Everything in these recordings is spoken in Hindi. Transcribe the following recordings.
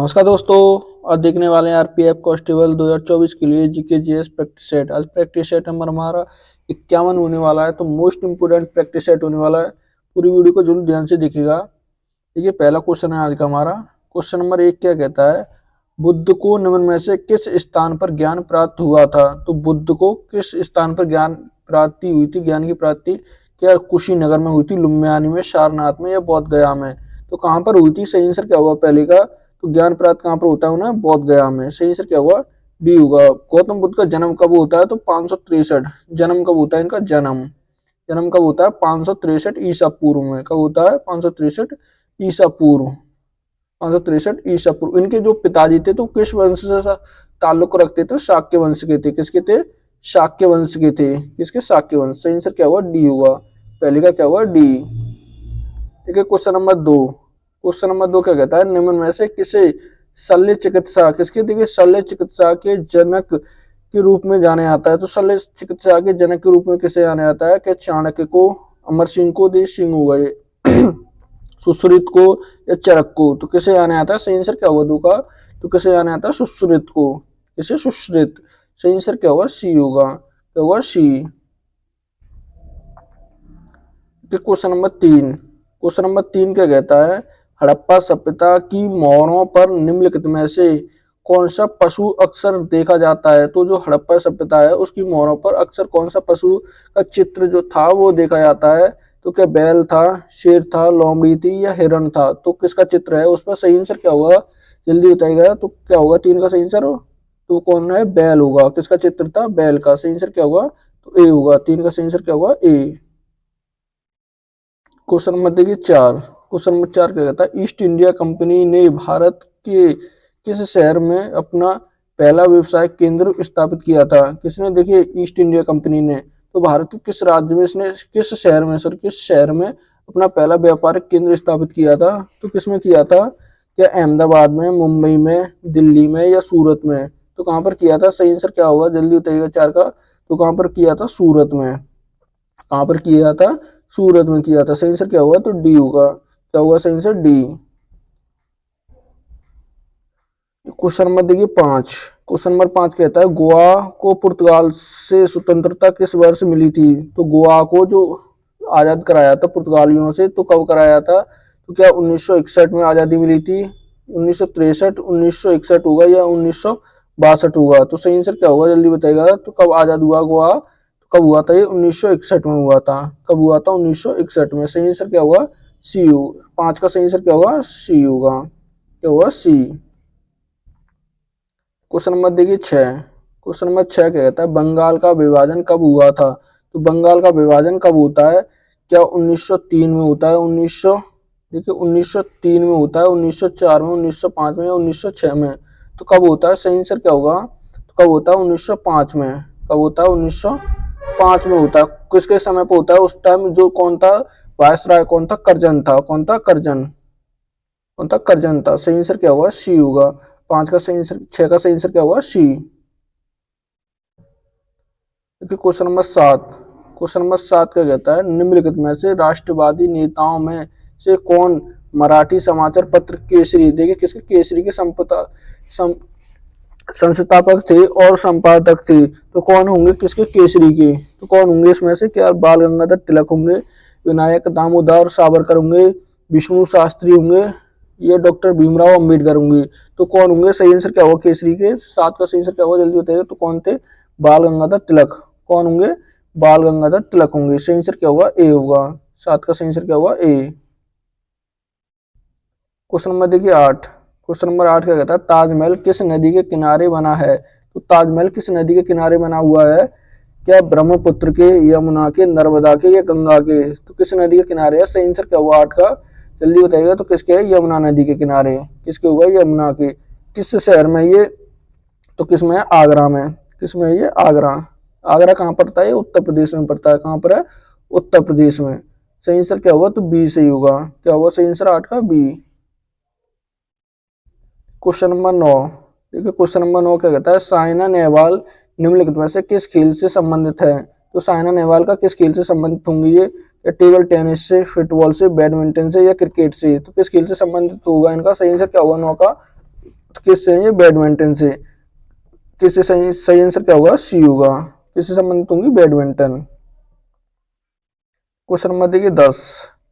नमस्कार दोस्तों। आज देखने वाले हैं आरपीएफ कांस्टेबल 2024 के लिए जीके जीएस प्रैक्टिस सेट। आज प्रैक्टिस सेट नंबर हमारा 51 होने वाला है, तो मोस्ट इंपोर्टेंट प्रैक्टिस सेट होने वाला है। पूरी वीडियो को जरूर ध्यान से देखिएगा। देखिए, पहला क्वेश्चन है आज का हमारा। क्वेश्चन नंबर 1 क्या कहता है, बुद्ध को निम्न में से किस स्थान पर ज्ञान प्राप्त हुआ था। तो बुद्ध को किस स्थान पर ज्ञान प्राप्ति हुई थी, ज्ञान की प्राप्ति क्या कुशीनगर में हुई थी, लुम्बियानी में, सारनाथ में या बोध गया में। तो कहाँ पर हुई थी, सही आंसर क्या होगा पहले का। तो ज्ञान प्राप्त कहाँ पर होता है उन्हें, बोध गया में। सही आंसर क्या होगा, डी होगा। गौतम बुद्ध का जन्म कब होता है, तो 563। जन्म कब होता है इनका, जन्म जन्म कब होता है, 563 ईसा पूर्व में। कब होता है, 563 ईसा पूर्व। 563 ईसा पूर्व। इनके जो पिताजी थे तो किस वंश से ताल्लुक रखते थे, शाक्य वंश के थे। किसके थे, शाक्य वंश के थे। किसके, शाक्य वंश। सही आंसर क्या होगा, डी होगा। पहले का क्या होगा, डी। ठीक है, क्वेश्चन नंबर 2। क्वेश्चन नंबर 2 क्या कहता है, निम्न में से किसे शल्य चिकित्सा, किसके, देखिए शल्य चिकित्सा के जनक के रूप में जाने जाता है। तो शल्य चिकित्सा के जनक के रूप में किसे जाना जाता है, क्या चाणक्य को, अमर सिंह को, देश सिंह हो गए, सुश्रुत को या चरक को। तो किसे जाना जाता है, सही आंसर क्या होगा दो का। तो किसे जाना जाता है, सुश्रुत को। किसे, सुश्रुत। सही आंसर क्या होगा, सी होगा। क्या होगा, C. Question number 3। Question number 3 क्या कहता है, हड़प्पा सभ्यता की मोहरों पर निम्नलिखित में से कौन सा पशु अक्सर देखा जाता है। तो जो हड़प्पा सभ्यता है उसकी मोहरों पर अक्सर कौन सा पशु का चित्र जो था वो देखा जाता है। तो क्या बैल था, शेर था, लोमड़ी थी या हिरण था। तो किसका चित्र है उस पर, सही आंसर क्या होगा, जल्दी बताइएगा। तो क्या होगा 3 का सही आंसर, तो कौन है, बैल होगा। किसका चित्र था, बैल का। सही आंसर क्या होगा, तो ए होगा। 3 का सही आंसर क्या होगा, ए। क्वेश्चन नंबर देखिए 4। क्वेश्चन नंबर 4 क्या कहता है, ईस्ट इंडिया कंपनी ने भारत के किस शहर में अपना पहला व्यवसाय केंद्र स्थापित किया था। किसने, देखिए ईस्ट इंडिया कंपनी ने। तो भारत के किस राज्य में इसने, किस शहर में, सर किस शहर में अपना पहला व्यापारिक केंद्र स्थापित किया था। तो किसमें किया था, क्या अहमदाबाद में, मुंबई में, दिल्ली में या सूरत में। तो कहाँ पर किया था, सही आंसर क्या होगा, जल्दी बताइएगा 4 का। तो कहाँ पर किया था, सूरत में। कहाँ पर किया था, सूरत में किया था। सही आंसर क्या होगा, तो डी होगा। क्या होगा, सही आंसर डी। क्वेश्चन नंबर देखिए 5। क्वेश्चन नंबर 5 कहता है, गोवा को पुर्तगाल से स्वतंत्रता किस वर्ष मिली थी। तो गोवा को जो आजाद कराया था पुर्तगालियों से, तो कब कराया था। तो क्या 1961 में आजादी मिली थी, 1963, 1961 होगा या 1962 होगा। तो सही आंसर क्या होगा, जल्दी बताएगा। तो कब आजाद हुआ गोवा, तो कब हुआ था ये, 1961 में हुआ था। कब हुआ था, 1961 में। सही आंसर क्या होगा, सी। 5 का सही आंसर क्या होगा, सी होगा। क्या होगा, सी। क्वेश्चन नंबर देखिए 6। क्वेश्चन नंबर 6 क्या कहता है, बंगाल का विभाजन कब हुआ था। तो बंगाल का विभाजन कब होता है, क्या 1903 में होता है, 1900, देखिए 1903 में होता है, 1904 में, 1905 में या 1906 में। तो कब होता है, सही आंसर क्या होगा, तो कब होता है, 1905 में। कब होता है, 1905 में होता है। किसके समय पर होता है, उस टाइम जो कौन था, वायसराय कौन था, करजन था। कौन था, करजन। कौन था, करजन था। सही आंसर क्या होगा, सी होगा। 5 का सही आंसर, 6 का सही आंसर क्या होगा, सी। देखिए क्वेश्चन नंबर 7। क्वेश्चन नंबर 7 क्या कहता है, निम्नलिखित में से राष्ट्रवादी नेताओं में से कौन मराठी समाचार पत्र केसरी, देखिए किसके, केसरी के संस्थापक थे और संपादक थे। तो कौन होंगे, किसके, केसरी के। तो कौन होंगे इसमें से, क्या बाल गंगाधर तिलक होंगे, विनायक दामोदर सावरकर होंगे, विष्णु शास्त्री होंगे, ये डॉक्टर भीमराव अंबेडकर होंगे। तो कौन होंगे, सही आंसर क्या होगा, केसरी के। 7 का सही आंसर क्या होगा, जल्दी बताइए। तो कौन थे, बाल गंगाधर तिलक। कौन होंगे, बाल गंगाधर तिलक होंगे। सही आंसर क्या होगा, ए होगा। 7 का सही आंसर क्या होगा, ए। क्वेश्चन नंबर देखिए 8। क्वेश्चन नंबर 8 क्या कहता है, ताजमहल किस नदी के किनारे बना है। तो ताजमहल किस नदी के किनारे बना हुआ है, क्या ब्रह्मपुत्र के, यमुना के, नर्मदा के या गंगा के। तो किस नदी के किनारे है, सही आंसर क्या हुआ 8 का, जल्दी बताइएगा। तो किसके है, यमुना नदी के किनारे। किसके होगा, यमुना के। किस शहर में ये, तो किसमें है, आगरा में। किसमें है ये, आगरा। आगरा कहाँ पड़ता है, उत्तर प्रदेश में पड़ता है। कहाँ पर है, उत्तर प्रदेश में। सही आंसर क्या होगा, तो बी सही होगा। क्या होगा सही आंसर 8 का, बी। Question number 9। देखिए क्वेश्चन नंबर 9 क्या कहता है, साइना नेहवाल निम्नलिखित में से किस खेल से संबंधित है। तो साइना नेहवाल का किस खेल से संबंधित होंगी ये, या टेबल टेनिस से, फुटबॉल से, बैडमिंटन से या क्रिकेट से। तो किस खेल से संबंधित होगा इनका, सही आंसर क्या होगा 9 का, तो किससे है ये? बैडमिंटन से। किससे? सही सही आंसर क्या होगा? सी होगा। किससे संबंधित होंगी? बैडमिंटन। क्वेश्चन नंबर देखिए 10।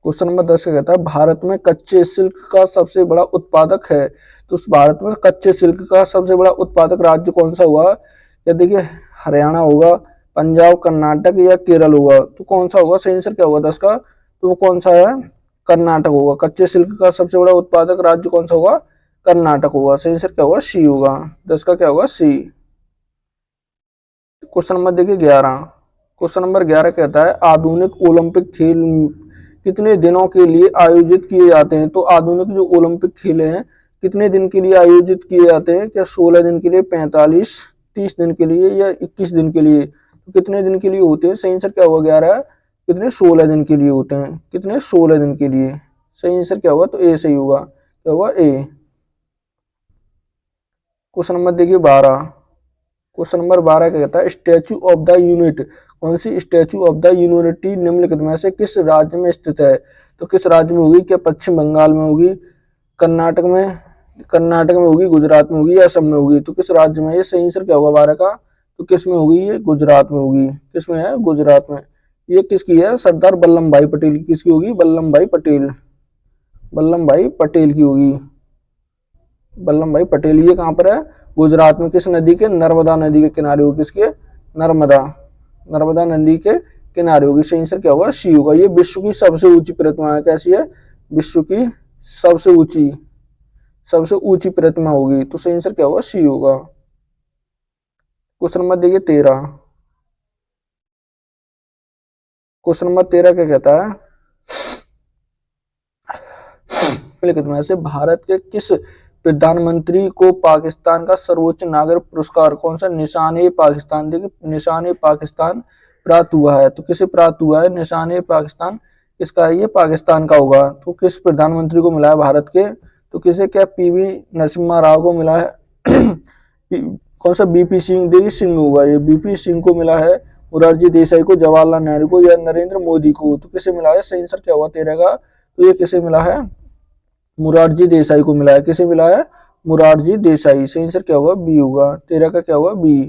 क्वेश्चन नंबर 10 क्या कहता है? भारत में कच्चे सिल्क का सबसे बड़ा उत्पादक है। तो उस भारत में कच्चे सिल्क का सबसे बड़ा उत्पादक राज्य कौन सा हुआ? या देखिए हरियाणा होगा, पंजाब, कर्नाटक या केरल होगा। तो कौन सा होगा? सही आंसर क्या होगा 10 का? तो वो कौन सा है? कर्नाटक होगा। कच्चे सिल्क का सबसे बड़ा उत्पादक राज्य कौन सा होगा? कर्नाटक होगा। सही आंसर क्या होगा? सी होगा। 10 का क्या होगा? सी। क्वेश्चन नंबर देखिए 11। क्वेश्चन नंबर 11 कहता है आधुनिक ओलंपिक खेल कितने दिनों के लिए आयोजित किए जाते हैं? तो आधुनिक जो ओलंपिक खेल हैं कितने दिन के लिए आयोजित किए जाते हैं? क्या 16 दिन के लिए, 45, 30 दिन के लिए या 21 दिन के लिए? तो कितने दिन के लिए होते हैं? सही आंसर क्या होगा? 11 कितने? 16 दिन के लिए होते हैं। कितने? 16 दिन के लिए। सही आंसर क्या होगा? तो ए सही होगा। क्या होगा? ए। क्वेश्चन नंबर देखिए 12। क्वेश्चन नंबर 12 क्या कहता है? स्टैचू ऑफ द यूनिट, कौन सी स्टैचू ऑफ द यूनिटी निम्नलिखित में से किस राज्य में स्थित है? तो किस राज्य में होगी? क्या पश्चिम बंगाल में होगी, कर्नाटक में, होगी, गुजरात में होगी या असम में होगी? तो किस राज्य में? ये सही आंसर क्या होगा 12 का? तो किस में होगी? ये गुजरात में होगी। किस में है? गुजरात में। ये किसकी है? सरदार वल्लभ भाई पटेल की। किसकी होगी? वल्लभ भाई पटेल। वल्लभ भाई पटेल की होगी। वल्लभ भाई पटेल। ये कहाँ पर है? गुजरात में। किस नदी के? नर्मदा नदी के किनारे होगी। किसके? नर्मदा, नर्मदा नदी के किनारे होगी। सही आंसर क्या होगा? सी होगा। ये विश्व की सबसे ऊंची प्रतिमा है। कैसी है? विश्व की सबसे ऊंची, प्रतिमा होगी। तो सही आंसर क्या होगा? सी होगा। क्वेश्चन नंबर देखिए 13। क्वेश्चन नंबर 13 क्या कहता है? निम्नलिखित में से भारत के किस प्रधानमंत्री को पाकिस्तान का सर्वोच्च नागरिक पुरस्कार, कौन सा? निशान-ए-पाकिस्तान, देखिए निशान-ए-पाकिस्तान प्राप्त हुआ है। तो किसे प्राप्त हुआ है? निशान-ए-पाकिस्तान किसका है? ये पाकिस्तान का होगा। तो किस प्रधानमंत्री को मिला है भारत के? तो किसे? क्या पीवी नरसिम्हा राव को मिला है? कौन सा? बीपी सिंह, देखिए सिंह होगा। ये बीपी सिंह को मिला है, मुरारजी देसाई को, जवाहरलाल नेहरू को या नरेंद्र मोदी को? तो किसे मिला है? सही आंसर क्या हुआ 13 का? तो ये किसे मिला है? मुरारजी देसाई को मिला है। किसे मिला है? मुरारजी देसाई। सही आंसर क्या होगा? बी होगा। 13 का क्या होगा? बी।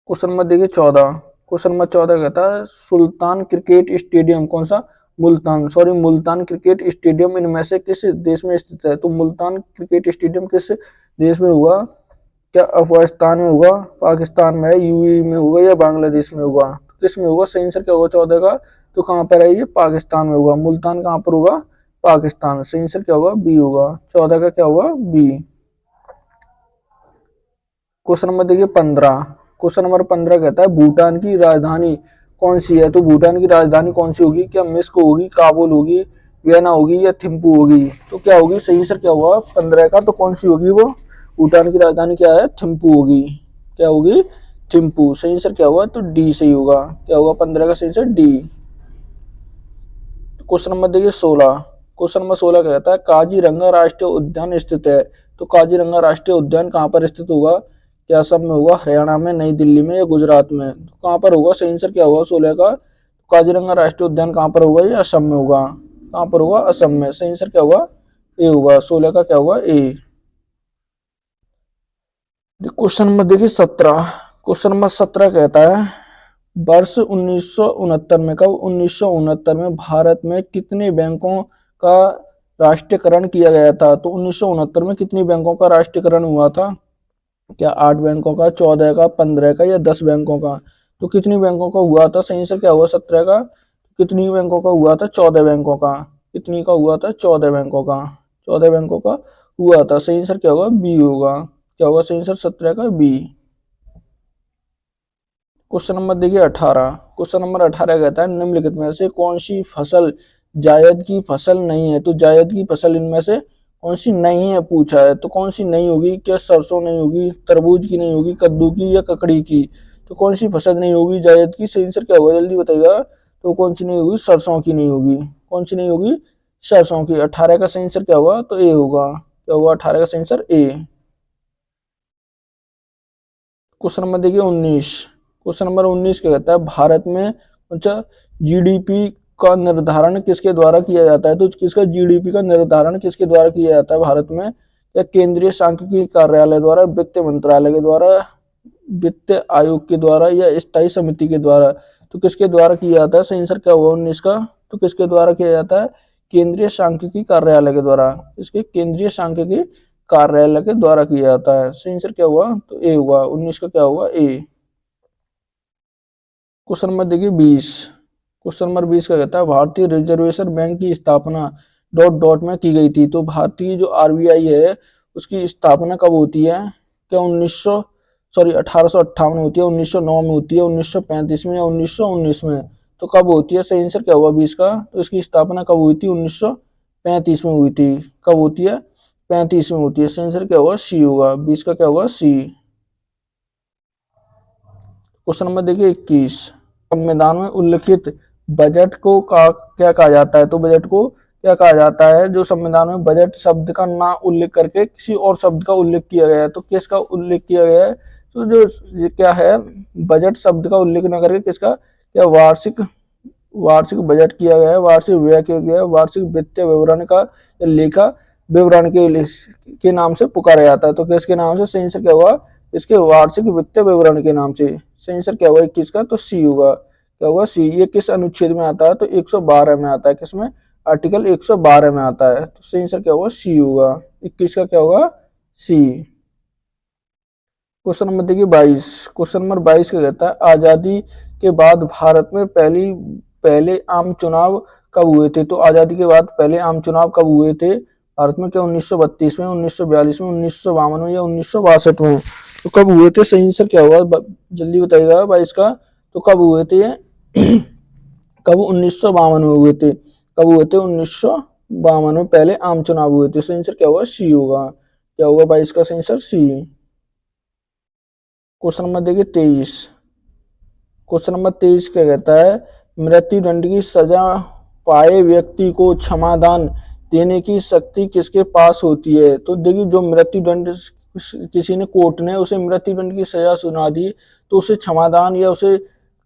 क्वेश्चन नंबर देखिए 14। क्वेश्चन नंबर 14 कहता है सुल्तान क्रिकेट स्टेडियम, कौन सा? मुल्तान क्रिकेट स्टेडियम इनमें से किस देश में स्थित है? तो मुल्तान क्रिकेट स्टेडियम किस देश में होगा? क्या अफगानिस्तान में होगा, पाकिस्तान में है, यूएई में होगा या बांग्लादेश में होगा? किस में होगा? सही आंसर क्या होगा 14 का? तो कहाँ पर है ये? पाकिस्तान में होगा। मुल्तान कहाँ पर होगा? पाकिस्तान। सही आंसर क्या होगा? बी होगा। 14 का क्या होगा? बी। क्वेश्चन नंबर देखिए 15। क्वेश्चन नंबर 15 कहता है भूटान की राजधानी कौन सी है? तो भूटान की राजधानी कौन सी होगी? क्या मिस्को होगी, काबुल होगी, वियना होगी या थिम्पू होगी? तो क्या होगी? सही आंसर क्या हुआ 15 का? तो कौन सी होगी वो? भूटान की राजधानी क्या है? थिम्पू होगी। क्या होगी? थिम्पू। सही आंसर क्या हुआ? तो डी सही होगा। क्या होगा 15 का सही आंसर? डी। क्वेश्चन नंबर देखिए 16। क्वेश्चन नंबर 16 कहता है काजीरंगा राष्ट्रीय उद्यान स्थित है। तो काजीरंगा राष्ट्रीय उद्यान कहाँ पर स्थित होगा? क्या असम में होगा, हरियाणा में, नई दिल्ली में या गुजरात में? तो कहाँ पर होगा? सही आंसर क्या होगा 16 का? काजीरंगा राष्ट्रीय उद्यान कहाँ पर होगा? ये असम में होगा। कहाँ पर होगा? असम में। सही आंसर क्या होगा? ए होगा। 16 का क्या होगा? ए। क्वेश्चन नंबर देखिए 17। क्वेश्चन नंबर 17 कहता है वर्ष 1969 में, कब? 1969 में भारत में कितने बैंकों का राष्ट्रीयकरण किया गया था? तो 1969 में कितनी बैंकों का राष्ट्रीयकरण हुआ था? क्या 8 बैंकों का, 14 का, 15 का या 10 बैंकों का? तो कितनी बैंकों का हुआ था? सही आंसर क्या हुआ 17 का? कितनी बैंकों का हुआ था? 14 बैंकों का। कितनी का हुआ था? 14 बैंकों का। 14 बैंकों का हुआ था। सही आंसर क्या होगा? बी होगा। क्या होगा सही आंसर 17 का? बी। क्वेश्चन नंबर देखिए 18। क्वेश्चन नंबर 18 कहता है निम्नलिखित में से कौन सी फसल जायद की फसल नहीं है? तो जायद की फसल इनमें से कौन सी नहीं है पूछा है। तो कौन सी नहीं होगी? क्या सरसों नहीं होगी, तरबूज की नहीं होगी, कद्दू की या ककड़ी की? तो कौन सी फसल नहीं होगी जायद की? सही आंसर क्या होगा जल्दी बताइएगा। तो कौन सी नहीं होगी? सरसों की नहीं होगी। कौन सी नहीं होगी? सरसों की। 18 का सही आंसर क्या होगा? तो ए होगा। क्या होगा 18 का सही आंसर? ए। क्वेश्चन नंबर देखिए 19। क्वेश्चन नंबर 19 क्या कहता है भारत में अच्छा जीडीपी का निर्धारण किसके द्वारा किया जाता है? तो किसका जीडीपी का निर्धारण किसके द्वारा किया जाता है भारत में? या केंद्रीय सांख्यिकी कार्यालय द्वारा, वित्त मंत्रालय के द्वारा, वित्त आयोग के द्वारा, या स्थायी समिति के द्वारा? तो किसके द्वारा किया जाता है? सही आंसर क्या होगा 19 का? तो किसके द्वारा किया जाता है? केंद्रीय सांख्यिकी कार्यालय के द्वारा। इसके केंद्रीय सांख्यिकी कार्यालय के द्वारा किया जाता है। सही आंसर क्या हुआ? तो ए होगा। 19 का क्या होगा? ए। क्वेश्चन नंबर देखिए 20। क्वेश्चन नंबर 20 का कहता है भारतीय रिजर्वेशन बैंक की स्थापना डॉट डॉट में की गई थी। तो भारतीय जो आरबीआई है उसकी स्थापना कब होती है? क्या 1858 में होती है, 1909 में होती है, 1935 में, या 1919 में? तो कब होती है? सही आंसर क्या होगा 20 का? तो इसकी स्थापना कब हुई थी? 1935 में हुई थी। कब होती है? 35 में होती है। सही आंसर क्या होगा? सी होगा। 20 का क्या होगा? सी। क्वेश्चन नंबर देखिए 21। संविधान में उल्लिखित बजट को क्या कहा जाता है? तो बजट को क्या कहा जाता है? जो संविधान में बजट शब्द का ना उल्लेख करके किसी और शब्द का उल्लेख किया गया है, तो किसका उल्लेख किया गया है? तो जो ये क्या है, बजट शब्द का उल्लेख न करके किसका, क्या वार्षिक वार्षिक बजट किया गया है, वार्षिक व्यय किया गया है, वार्षिक वित्तीय विवरण का या लेखा विवरण के नाम से पुकारा जाता है। तो किसके नाम से? सही आंसर क्या होगा? इसके वार्षिक वित्तीय विवरण के नाम से। सही आंसर क्या होगा 21 का? तो सी होगा। क्या होगा? सी। ये किस अनुच्छेद में आता है? तो 112 में आता है। किसमें? आर्टिकल 112 में आता है। तो सही आंसर क्या होगा? सी होगा। 21 का क्या होगा? सी। क्वेश्चन नंबर देखिए 22। क्वेश्चन नंबर 22 का कहता है आजादी के बाद भारत में पहले आम चुनाव कब हुए थे? तो आजादी के बाद पहले आम चुनाव कब हुए थे भारत में? क्या 1932 में, 1942 में, 1952 में, या 1962 में? तो कब हुए थे? सही आंसर क्या होगा? जल्दी बताइएगा 22 का। तो कब हुए थे ये? कब? 1952 में हुए थे। कब हुए थे? 1952 में पहले आम चुनाव हुए थे। सही आंसर क्या होगा? सी होगा। क्या होगा 22 का सही आंसर? सी। क्वेश्चन नंबर देखिए 23। क्वेश्चन नंबर 23 क्या कहता है मृत्युदंड की सजा पाए व्यक्ति को क्षमादान देने की शक्ति किसके पास होती है? तो देखिए जो मृत्युदंड किसी ने, कोर्ट ने उसे मृत्युदंड की सजा सुना दी, तो उसे क्षमादान या उसे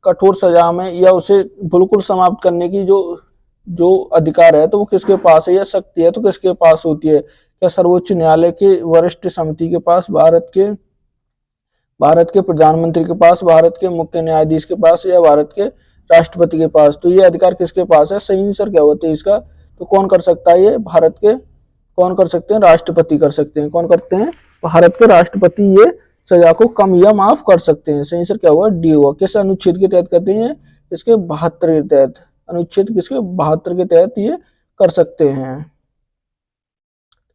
कठोर सजा में या उसे बिल्कुल समाप्त करने की जो जो अधिकार है तो वो किसके पास है, या शक्ति है तो किसके पास होती है? क्या सर्वोच्च न्यायालय के वरिष्ठ समिति के पास, भारत के प्रधानमंत्री के पास, भारत के मुख्य न्यायाधीश के पास, या भारत के राष्ट्रपति के पास? तो ये अधिकार किसके पास है? सही आंसर क्या होता है इसका? तो कौन कर सकता है ये? भारत के कौन कर सकते हैं? राष्ट्रपति कर सकते हैं। कौन करते हैं? भारत के राष्ट्रपति ये सजा को कम या माफ कर सकते हैं। सही आंसर क्या होगा? डी होगा। किस अनुच्छेद के तहत करते हैं? इसके 72 के तहत। अनुच्छेद किसके? 72 के तहत ये कर सकते हैं।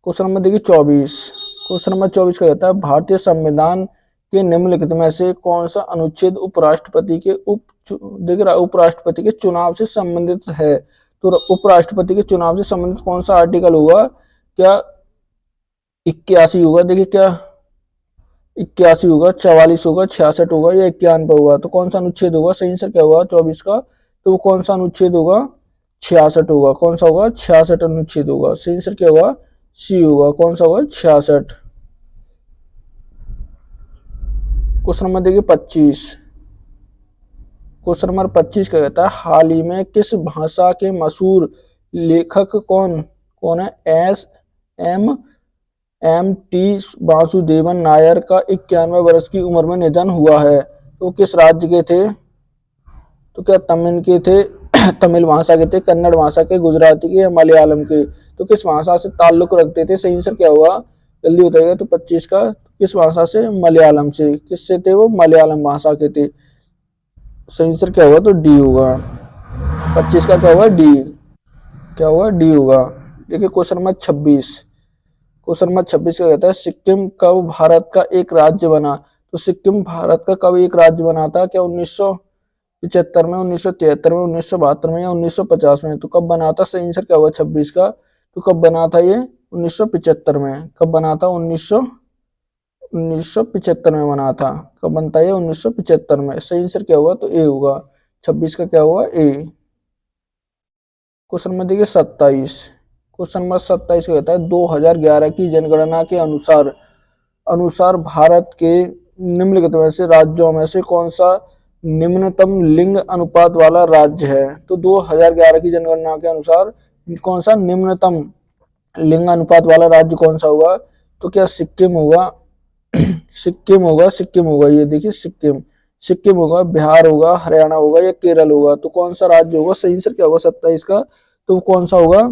क्वेश्चन नंबर देखिए 24। क्वेश्चन नंबर 24 का कहता है भारतीय संविधान के निम्नलिखित में से कौन सा अनुच्छेद उपराष्ट्रपति के चुनाव से संबंधित है? तो उपराष्ट्रपति के चुनाव से संबंधित कौन सा आर्टिकल होगा? क्या 81 होगा? देखिए क्या 81 होगा, 44 होगा, 66 होगा, या 91 होगा? तो कौन सा अनुच्छेद होगा? सही आंसर क्या होगा 24 का? तो वो कौन सा अनुच्छेद होगा? 66 होगा। कौन सा होगा? 66 अनुच्छेद होगा। सही आंसर क्या होगा? सी होगा। कौन सा होगा? 66। क्वेश्चन नंबर देखिए 25। क्वेश्चन नंबर 25 का कहता है हाल ही में किस भाषा के मशहूर लेखक कौन है? एम टी वासुदेवन नायर का 91 वर्ष की उम्र में निधन हुआ है। तो किस राज्य के थे? तो क्या तमिल के थे, तमिल भाषा के थे, कन्नड़ भाषा के, गुजराती के, या मलयालम के? तो किस भाषा से ताल्लुक रखते थे? सही आंसर क्या होगा? जल्दी बताइएगा। तो 25 का किस भाषा से? मलयालम से। किससे थे वो? मलयालम भाषा के थे। सही आंसर क्या होगा? तो डी होगा। 25 का क्या होगा? डी। क्या होगा? डी होगा। देखिए क्वेश्चन नंबर 26। क्वेश्चन नंबर 26 का कहता है सिक्किम कब भारत का एक राज्य बना? तो सिक्किम भारत का कब एक राज्य बना था? क्या 1975 में, 1973 में, 1972 में, या 1950 में? तो कब बना था? सही आंसर क्या होगा 26 का? तो कब बना था ये? 1975 में। कब बना था? 1975 में बना था। कब बनता है? 1975 में। सही आंसर क्या होगा? तो ए होगा। 26 का क्या होगा? ए। क्वेश्चन नंबर देखिए 27। क्वेश्चन नंबर 27 कहता है 2011 की जनगणना के अनुसार भारत के निम्नलिखित में से राज्यों में से कौन सा निम्नतम लिंग अनुपात वाला राज्य है? तो 2011 की जनगणना के अनुसार कौन सा निम्नतम लिंग अनुपात वाला राज्य कौन सा होगा? तो क्या सिक्किम होगा? सिक्किम होगा, ये देखिए सिक्किम होगा, बिहार होगा, हरियाणा होगा या केरल होगा? तो कौन सा राज्य होगा? सही आंसर क्या होगा 27 का? तो कौन सा होगा?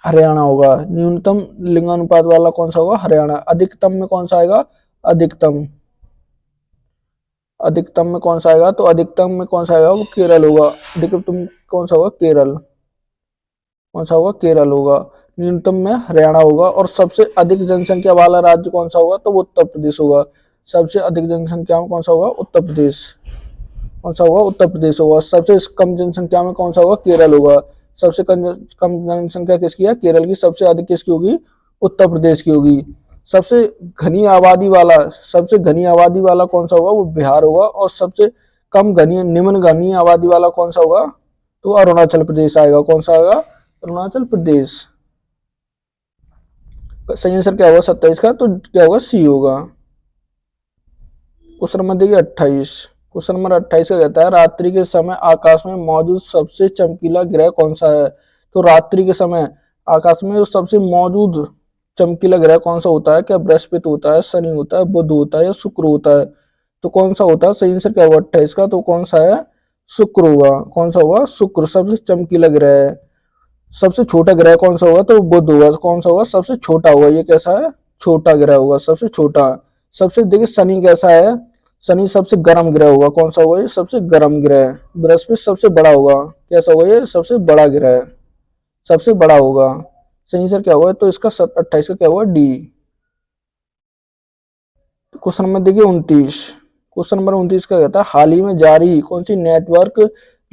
हरियाणा होगा। न्यूनतम लिंगानुपात वाला कौन सा होगा? हरियाणा। अधिकतम में कौन सा आएगा? अधिकतम अधिकतम में कौन सा आएगा? तो अधिकतम में कौन सा आएगा? वो केरल होगा। अधिकतम कौन सा होगा? केरल। कौन सा होगा? केरल होगा। न्यूनतम में हरियाणा होगा। और सबसे अधिक जनसंख्या वाला राज्य कौन सा होगा? तो वो उत्तर प्रदेश होगा। सबसे अधिक जनसंख्या में कौन सा होगा? उत्तर प्रदेश। कौन सा होगा? उत्तर प्रदेश होगा। सबसे कम जनसंख्या में कौन सा होगा? केरल होगा। सबसे कम जनसंख्या किसकी है? केरल की। सबसे अधिक किसकी होगी? उत्तर प्रदेश की होगी। सबसे घनी आबादी वाला कौन सा होगा? वो बिहार होगा। और सबसे कम निम्न घनी आबादी वाला कौन सा होगा? तो अरुणाचल प्रदेश आएगा। कौन सा आएगा? अरुणाचल प्रदेश। सही आंसर क्या होगा 27 का? तो क्या होगा? सी होगा। क्वेश्चन नंबर देखिए 28। क्वेश्चन नंबर 28 का कहता है रात्रि के समय आकाश में मौजूद सबसे चमकीला ग्रह कौन सा है? तो रात्रि के समय आकाश में जो सबसे मौजूद चमकीला ग्रह कौन सा होता है? क्या बृहस्पति होता है, शनि होता है, बुध होता है या शुक्र होता है? तो कौन सा होता है? सही आंसर क्या होगा 28 का? तो कौन सा है? शुक्र होगा। कौन सा होगा? शुक्र सबसे चमकीला ग्रह है। सबसे छोटा ग्रह कौन सा होगा? तो बुध होगा। कौन सा होगा? सबसे छोटा होगा। ये कैसा है? छोटा ग्रह होगा, सबसे छोटा। सबसे देखिए शनि कैसा है? शनि सबसे गर्म ग्रह होगा। कौन सा होगा? ये सबसे गर्म ग्रह। बृहस्पति सबसे बड़ा होगा। कैसा होगा? ये सबसे बड़ा ग्रह, सबसे बड़ा होगा। सही आंसर क्या होगा? तो इसका 28 का क्या होगा? डी। क्वेश्चन नंबर देखिए 29। क्वेश्चन नंबर 29 का कहता है हाल ही में जारी कौन सी नेटवर्क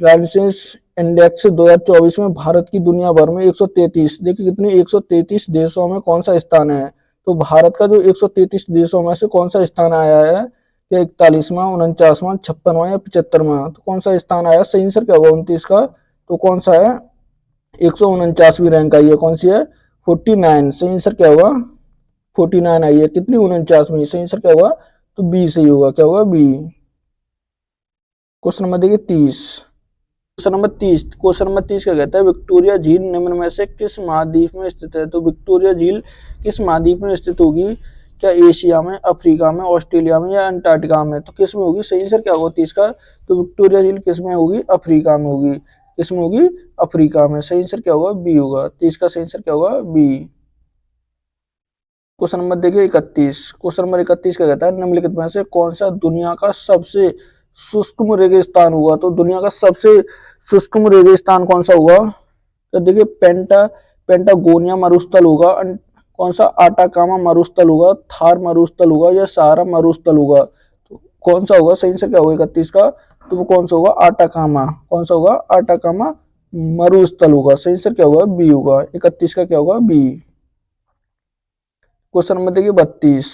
लाइसेंस इंडेक्स 2024 में भारत की दुनिया भर में 133 देखिए कितने 133 देशों में कौन सा स्थान है? तो भारत का जो 133 देशों में से कौन सा स्थान आया है? या 41वां, 49वां, 56वां या 75वां? तो कौन सा स्थान आया? सही आंसर क्या होगा 29 का? तो कौन सा है? 149वीं रैंक आई है। कौन सी है? 49। सही आंसर क्या होगा? 49 आई है। कितनी? 49वीं। सही आंसर क्या होगा? तो बी सही होगा। क्या होगा? बी। क्वेश्चन नंबर देखिए 30। क्वेश्चन नंबर 30 का कहता है विक्टोरिया झील निम्न में से किस महाद्वीप में स्थित है? तो विक्टोरिया झील किस महाद्वीप में स्थित होगी? क्या एशिया में, अफ्रीका में, ऑस्ट्रेलिया में या अंटार्कटिका में? तो किस में होगी? सही आंसर क्या होगा 30 का? तो विक्टोरिया झील किस में होगी? अफ्रीका में होगी। किस में होगी? अफ्रीका में। सही आंसर क्या होगा? बी होगा। 30 का सही आंसर क्या होगा? बी। क्वेश्चन नंबर देखिए 31। क्वेश्चन नंबर 31 का कहता है निम्नलिखित में से कौन सा दुनिया का सबसे शुष्क रेगिस्तान हुआ? तो दुनिया का सबसे शुष्क रेगिस्तान कौन सा हुआ? तो देखिए पेंटागोनिया मरुस्थल होगा, कौन सा आटाकामा मरुस्थल होगा, थार मरुस्थल होगा या सहारा मरुस्थल होगा? तो कौन सा होगा? सही से क्या होगा 31 का? तो वो कौन सा होगा? आटाकामा। कौन सा होगा? आटाकामा मरुस्थल होगा। सही से क्या होगा? बी होगा। 31 का क्या होगा? बी। क्वेश्चन नंबर देखिए 32।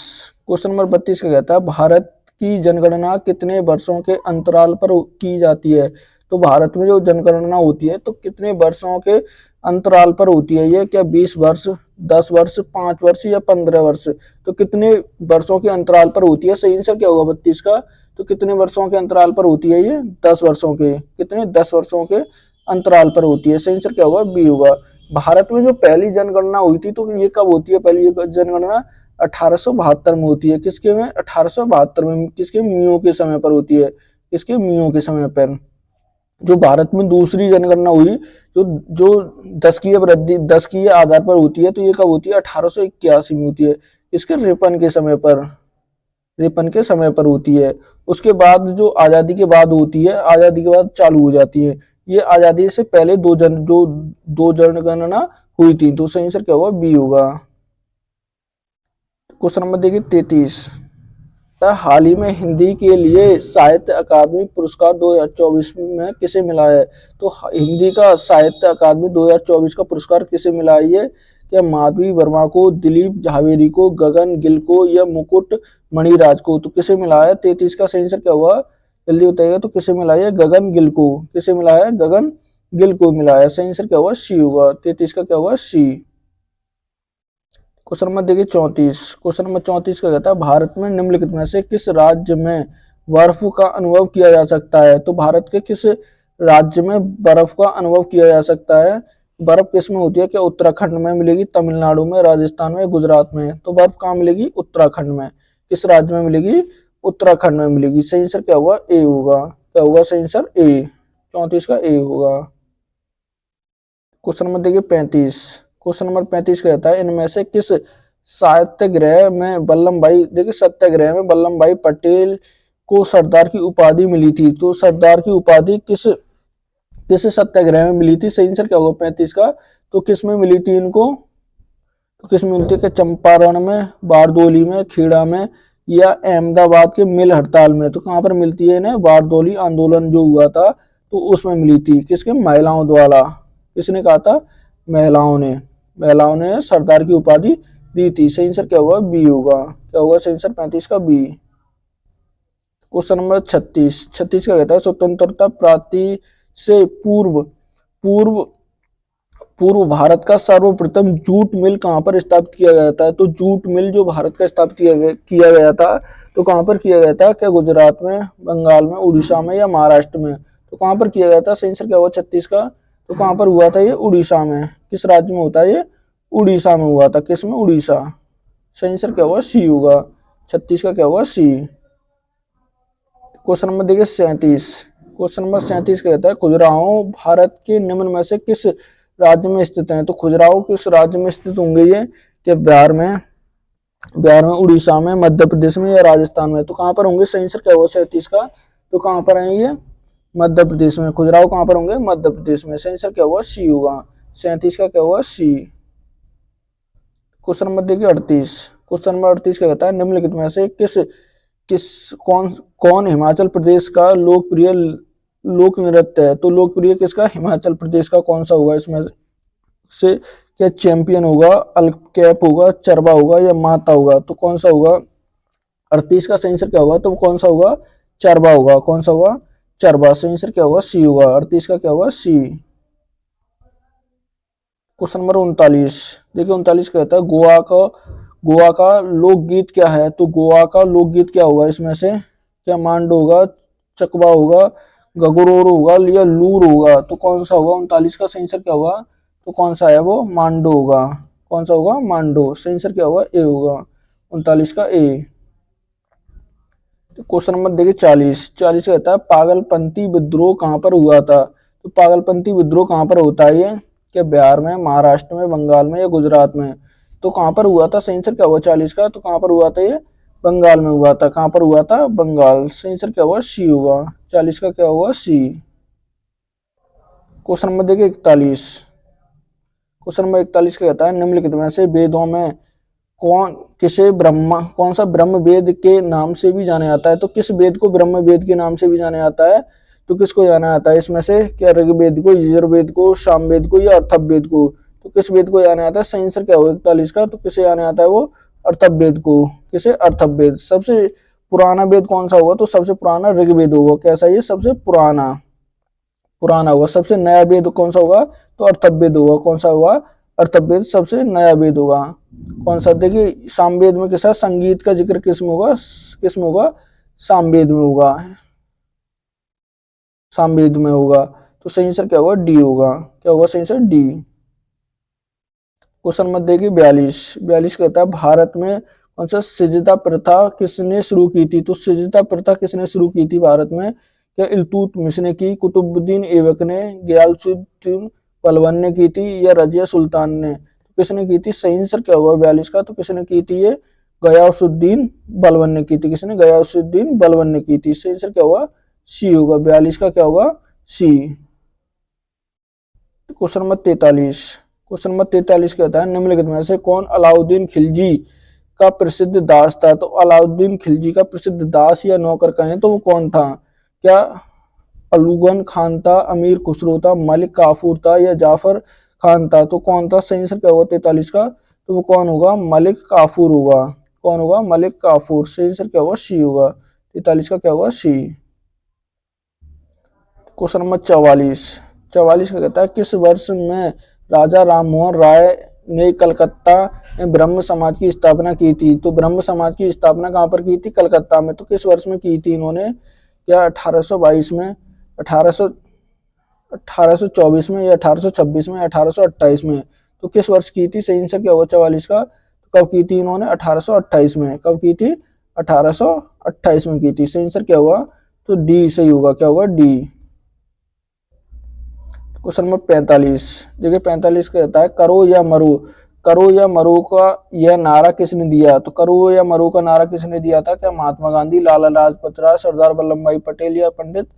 क्वेश्चन नंबर 32 का कहता है भारत की जनगणना कितने वर्षों के अंतराल पर की जाती है? तो भारत में जो जनगणना होती है तो कितने वर्षों के अंतराल पर होती है? ये क्या 20 वर्ष, 10 वर्ष, 5 वर्ष या 15 वर्ष? तो कितने वर्षों के अंतराल पर होती है? सही आंसर क्या होगा 32 का? तो कितने वर्षों के अंतराल पर होती है? ये 10 वर्षों के। कितने? 10 वर्षों के अंतराल पर होती है। सही आंसर क्या होगा? बी होगा। भारत में जो पहली जनगणना हुई थी तो ये कब होती है? पहली जनगणना 1872 में होती है। किसके में? 1872 में। किसके? मियो के समय पर होती है। किसके? मियो के समय पर। जो भारत में दूसरी जनगणना हुई जो जो दशकीय आधार पर होती है तो ये कब होती है? 1881 में होती है। इसके रिपन के समय पर, रिपन के समय पर होती है। उसके बाद जो आजादी के बाद होती है, आजादी के बाद चालू हो जाती है। ये आजादी से पहले दो जनगणना हुई थी। तो सही आंसर क्या होगा? बी होगा। क्वेश्चन नंबर देखिए 33। हाल ही में हिंदी के लिए साहित्य अकादमी पुरस्कार 2024 में किसे मिला है? तो हिंदी का साहित्य अकादमी 2024 का पुरस्कार किसे मिला है? ये क्या माधवी वर्मा को, दिलीप झावेरी को, गगन गिल को या मुकुट मणिराज को? तो किसे मिला है? 33 का सही आंसर क्या हुआ? जल्दी बताइएगा। तो किसे मिला है? गगन गिल को। किसे मिला है? गगन गिल को मिला है। सही आंसर क्या हुआ? सी होगा। 33 का क्या होगा? सी। क्वेश्चन नंबर देखिए 34। क्वेश्चन नंबर 34 का कहता है भारत में निम्नलिखित में से किस राज्य में बर्फ का अनुभव किया जा सकता है? तो भारत के किस राज्य में बर्फ का अनुभव किया जा सकता है? बर्फ किस में होती है? क्या उत्तराखंड में मिलेगी, तमिलनाडु में, राजस्थान में, गुजरात में? तो बर्फ कहाँ मिलेगी? उत्तराखंड में। किस राज्य में मिलेगी? उत्तराखंड में मिलेगी। सही आंसर क्या होगा? ए होगा। क्या होगा सही आंसर? ए। 34 का ए होगा। क्वेश्चन नंबर देखिए 35। क्वेश्चन नंबर 35 कहता है इनमें से किस सत्याग्रह में वल्लभ भाई, देखिए सत्याग्रह में वल्लभ भाई पटेल को सरदार की उपाधि मिली थी? तो सरदार की उपाधि किस किस सत्याग्रह में मिली थी? सही आंसर क्या होगा 35 का? तो किस में मिली थी इनको? तो किस में मिलती है? कि चंपारण में, बारदोली में, खेड़ा में, या अहमदाबाद के मिल हड़ताल में? तो कहाँ पर मिलती है इन्हें? बारदोली आंदोलन जो हुआ था तो उसमें मिली थी। किसके? महिलाओं द्वारा। किसने कहा था? महिलाओं ने। महिलाओं ने सरदार की उपाधि दी थी। सही आंसर क्या होगा? बी होगा। क्या होगा सही आंसर 35 का? बी। Question number 36। 36 का कहता है स्वतंत्रता प्राप्ति से पूर्व पूर्व पूर्व भारत का सर्वप्रथम जूट मिल कहाँ पर स्थापित किया गया था? तो जूट मिल जो भारत का स्थापित किया गया था तो कहाँ पर किया गया था? क्या गुजरात में, बंगाल में, उड़ीसा में, या महाराष्ट्र में? तो कहाँ पर किया गया था? सही आंसर क्या होगा 36 का? तो कहाँ पर हुआ था ये? उड़ीसा में। किस राज्य में होता है ये? उड़ीसा में हुआ था। किस में? उड़ीसा। सही आंसर क्या होगा? सी होगा। 36 का क्या होगा? सी। क्वेश्चन नंबर देखिए 37। क्वेश्चन नंबर 37 कहता है खजुराहो भारत के निम्न में से किस राज्य में स्थित है? तो खजुराहो किस राज्य में स्थित होंगे ये? कि बिहार में, उड़ीसा में, मध्य प्रदेश में, या राजस्थान में? तो कहाँ पर होंगे? सही आंसर क्या होगा 37 का? तो कहाँ पर है ये? मध्य प्रदेश में। खजुराहो कहाँ पर होंगे? मध्य प्रदेश में। सही आंसर क्या होगा? सी होगा। 37 का क्या होगा? सी। क्वेश्चन नंबर देखिए 38। क्वेश्चन नंबर 38 क्या कहता है निम्नलिखित में से किस किस कौन कौन हिमाचल प्रदेश का लोकप्रिय लोक नृत्य है? तो लोकप्रिय किसका? हिमाचल प्रदेश का। कौन सा होगा इसमें से? क्या चैंपियन होगा, अलकैप होगा, चरबा होगा, या माता होगा? तो कौन सा होगा? 38 का सही आंसर क्या होगा? तो कौन सा होगा? चरबा होगा। कौन सा होगा? चरबा। सही आंसर क्या होगा? सी होगा। 38 का क्या होगा? सी। Question number 39। देखिए 39 कहता है गोवा का लोकगीत क्या है? तो गोवा का लोकगीत क्या होगा इसमें से? क्या मांडो होगा, चकवा होगा, गगरोर होगा, या लूर होगा? तो कौन सा होगा? 39 का सही आंसर क्या होगा? तो कौन सा है वो? मांडो होगा। कौन सा होगा? मांडो। सही आंसर क्या होगा? ए होगा। 39 का ए। तो क्वेश्चन नंबर देखिए 40। 40 कहता है पागलपंथी विद्रोह कहाँ पर हुआ था? तो पागलपंथी विद्रोह कहाँ पर होता है ये? क्या बिहार में, महाराष्ट्र में, बंगाल में, या गुजरात में? तो कहाँ पर हुआ था? सही आंसर क्या हुआ 40 का? तो कहाँ पर हुआ था ये? बंगाल में हुआ था। कहाँ पर हुआ था? बंगाल। सही आंसर क्या हुआ? सी होगा। 40 का क्या हुआ? सी। क्वेश्चन नंबर देखिए 41। क्वेश्चन नंबर 41 का कहता है निम्नलिखित में से वेदों में कौन सा ब्रह्म वेद के नाम से भी जाना जाता है? तो किस वेद को ब्रह्म वेद के नाम से भी जाना जाता है? तो किसको जाना जाता है इसमें से? क्या ऋग्वेद को, यजुर्वेद को, सामवेद को, या अथर्ववेद को? तो किस वेद को जाना जाता है? सही आंसर क्या होगा 41 का? तो किसे जाना जाता है वो? अथर्ववेद को। किसे? अथर्ववेद। सबसे पुराना वेद कौन सा होगा? तो सबसे पुराना ऋग्वेद होगा। कैसा? ये सबसे पुराना पुराना होगा। सबसे नया वेद कौन सा होगा? तो अर्थवेद होगा। कौन सा होगा? अर्थवेद सबसे नया वेद होगा। कौन सा? देखिए सामवेद में किसा संगीत का जिक्र किसमें होगा? किसमें होगा? सामवेद में होगा। सामवेद में होगा। तो सही आंसर क्या होगा? डी होगा। क्या होगा सही आंसर? डी। क्वेश्चन नंबर देखिए 42। 42 कहता है भारत में कौन सा सिजदा प्रथा किसने शुरू की थी? तो सिजदा प्रथा किसने शुरू की थी भारत में? क्या इल्तुतमिश ने की, कुतुबुद्दीन ऐबक ने, गयासुद्दीन पहलवान ने की थी, या रजिया सुल्तान ने? तो किसने की थी? सही आंसर क्या होगा 42 का? तो किसने की थी ये? गयासुद्दीन बलबन ने की थी। किसने? गयासुद्दीन बलबन ने की थी। सही आंसर क्या होगा? सी होगा। 42 का क्या होगा? C. Question number 43। Question number 43 कहता है निम्नलिखित में से कौन अलाउद्दीन खिलजी का प्रसिद्ध दास था? तो अलाउद्दीन खिलजी का प्रसिद्ध दास या नौकर कहें तो वो कौन था? क्या अलुगन खान था, अमीर खुसरो था, मलिक काफूर था, या जाफर खान था? तो कौन था? सही आंसर क्या होगा 43 का? तो वो कौन होगा? मलिक काफूर होगा। कौन होगा? मलिक काफूर। सही आंसर क्या होगा? सी होगा। 43 का क्या होगा? सी। Question number 44। 44 का कहता है किस वर्ष में राजा राममोहन राय ने कलकत्ता में ब्रह्म समाज की स्थापना की थी? तो ब्रह्म समाज की स्थापना कहाँ पर की थी? कलकत्ता में। तो किस वर्ष में की थी इन्होंने? क्या 1822 में, 1800 1824 में, या 1826 में, 1828 में? तो किस वर्ष की थी? सही आंसर क्या होगा 44 का? तो कब की थी इन्होंने? 1828 में। कब की थी? 1828 में की थी। सही आंसर क्या होगा? तो डी सही होगा। क्या होगा? डी। क्वेश्चन नंबर 45, देखिए 45 कहता है करो या मरो। करो या मरो का यह नारा किसने दिया? तो करो या मरो का नारा किसने दिया था? क्या महात्मा गांधी, लाला लाजपत राय, सरदार वल्लभ भाई पटेल, या पंडित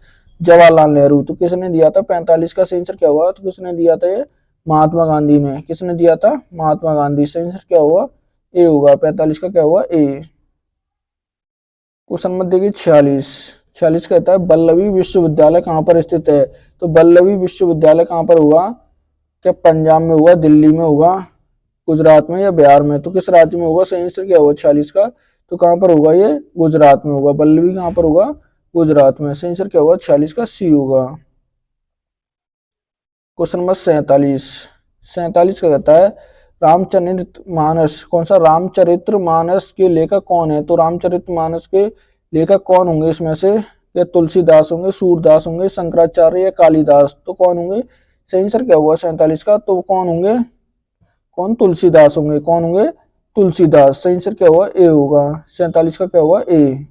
जवाहरलाल नेहरू? तो किसने दिया था? 45 का सही आंसर क्या होगा? तो किसने दिया था? ये महात्मा गांधी ने। किसने दिया था? महात्मा गांधी। सही आंसर क्या होगा? ए होगा। 45 का क्या होगा? ए। क्वेश्चन नंबर देखिए 46, 46 कहता है वल्लभी विश्वविद्यालय कहाँ पर स्थित है? तो वल्लभी विश्वविद्यालय कहाँ पर हुआ? क्या पंजाब में हुआ, दिल्ली में होगा, गुजरात में, या बिहार में? तो किस राज्य में होगा? सही आंसर क्या होगा 46 का? तो कहाँ पर होगा? ये गुजरात में होगा। वल्लभी कहाँ पर होगा? गुजरात में। सही आंसर क्या होगा? 46 का सी होगा। क्वेश्चन नंबर 47, 47 का कहता है रामचरित मानस, कौन सा? रामचरित्र मानस के लेखक कौन है? तो रामचरित मानस के लेखक कौन होंगे इसमें से? या तुलसीदास होंगे, सूरदास होंगे, शंकराचार्य, या कालिदास? तो कौन होंगे? सही आंसर क्या होगा 47 का? तो कौन होंगे? कौन? तुलसीदास होंगे। कौन होंगे? तुलसीदास। सही आंसर क्या होगा? ए होगा। 47 का क्या होगा? ए।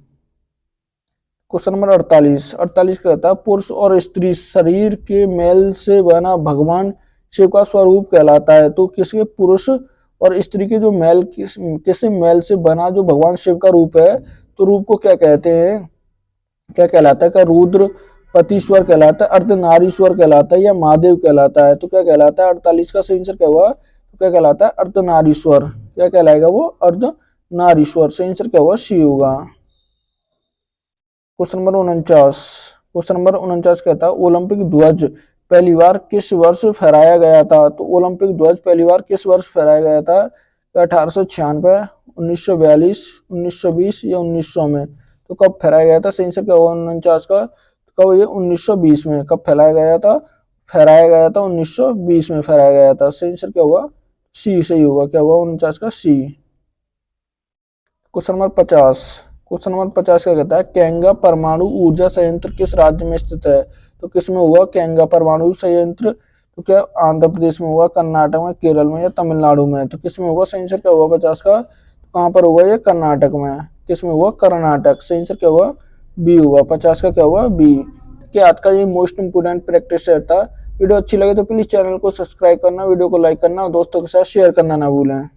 क्वेश्चन नंबर 48, 48 कहता है पुरुष और स्त्री शरीर के मेल से बना भगवान शिव का स्वरूप कहलाता है। तो किसके? पुरुष और स्त्री के जो मेल, किसी मेल से बना जो भगवान शिव का रूप है, तो रूप को क्या कहते हैं? क्या कहलाता है? क्या रुद्र पतिश्वर कहलाता है, अर्धनारीश्वर कहलाता है, या महादेव कहलाता है? तो क्या कहलाता है? 48 का सही आंसर क्या होगा? तो क्या कहलाता है? अर्धनारीश्वर। क्या कहलाएगा वो? अर्धनारीश्वर। सही आंसर क्या होगा? सी होगा। क्वेश्चन नंबर 49, क्वेश्चन नंबर 49 कहता है ओलंपिक ध्वज पहली बार किस वर्ष फहराया गया था? तो ओलंपिक ध्वज पहली बार किस वर्ष फहराया गया था? 1896, 1942, 1920, या 1900 में? तो कब फहराया गया था? सही आंसर क्या होगा 49 का? तो कब? ये 1920 में। कब फैलाया गया था? फहराया गया था 1920 में फहराया गया था। सही आंसर क्या होगा? सी सही होगा। क्या होगा 49 का? सी। क्वेश्चन नंबर 50, क्वेश्चन नंबर 50 का कहता है केंगा परमाणु ऊर्जा संयंत्र किस राज्य में स्थित है? तो किस में होगा केंगा परमाणु संयंत्र? तो क्या आंध्र प्रदेश में होगा, कर्नाटक में, केरल में, या तमिलनाडु में? तो किस में होगा? सही आंसर क्या होगा 50 का? तो कहाँ पर होगा? ये कर्नाटक में। किस में होगा? कर्नाटक। सही आंसर क्या होगा? बी होगा। 50 का क्या होगा? बी। क्या आज का ये मोस्ट इंपोर्टेंट प्रैक्टिस रहता है। वीडियो अच्छी लगे तो प्लीज चैनल को सब्सक्राइब करना, वीडियो को लाइक करना और दोस्तों के साथ शेयर करना ना भूलें।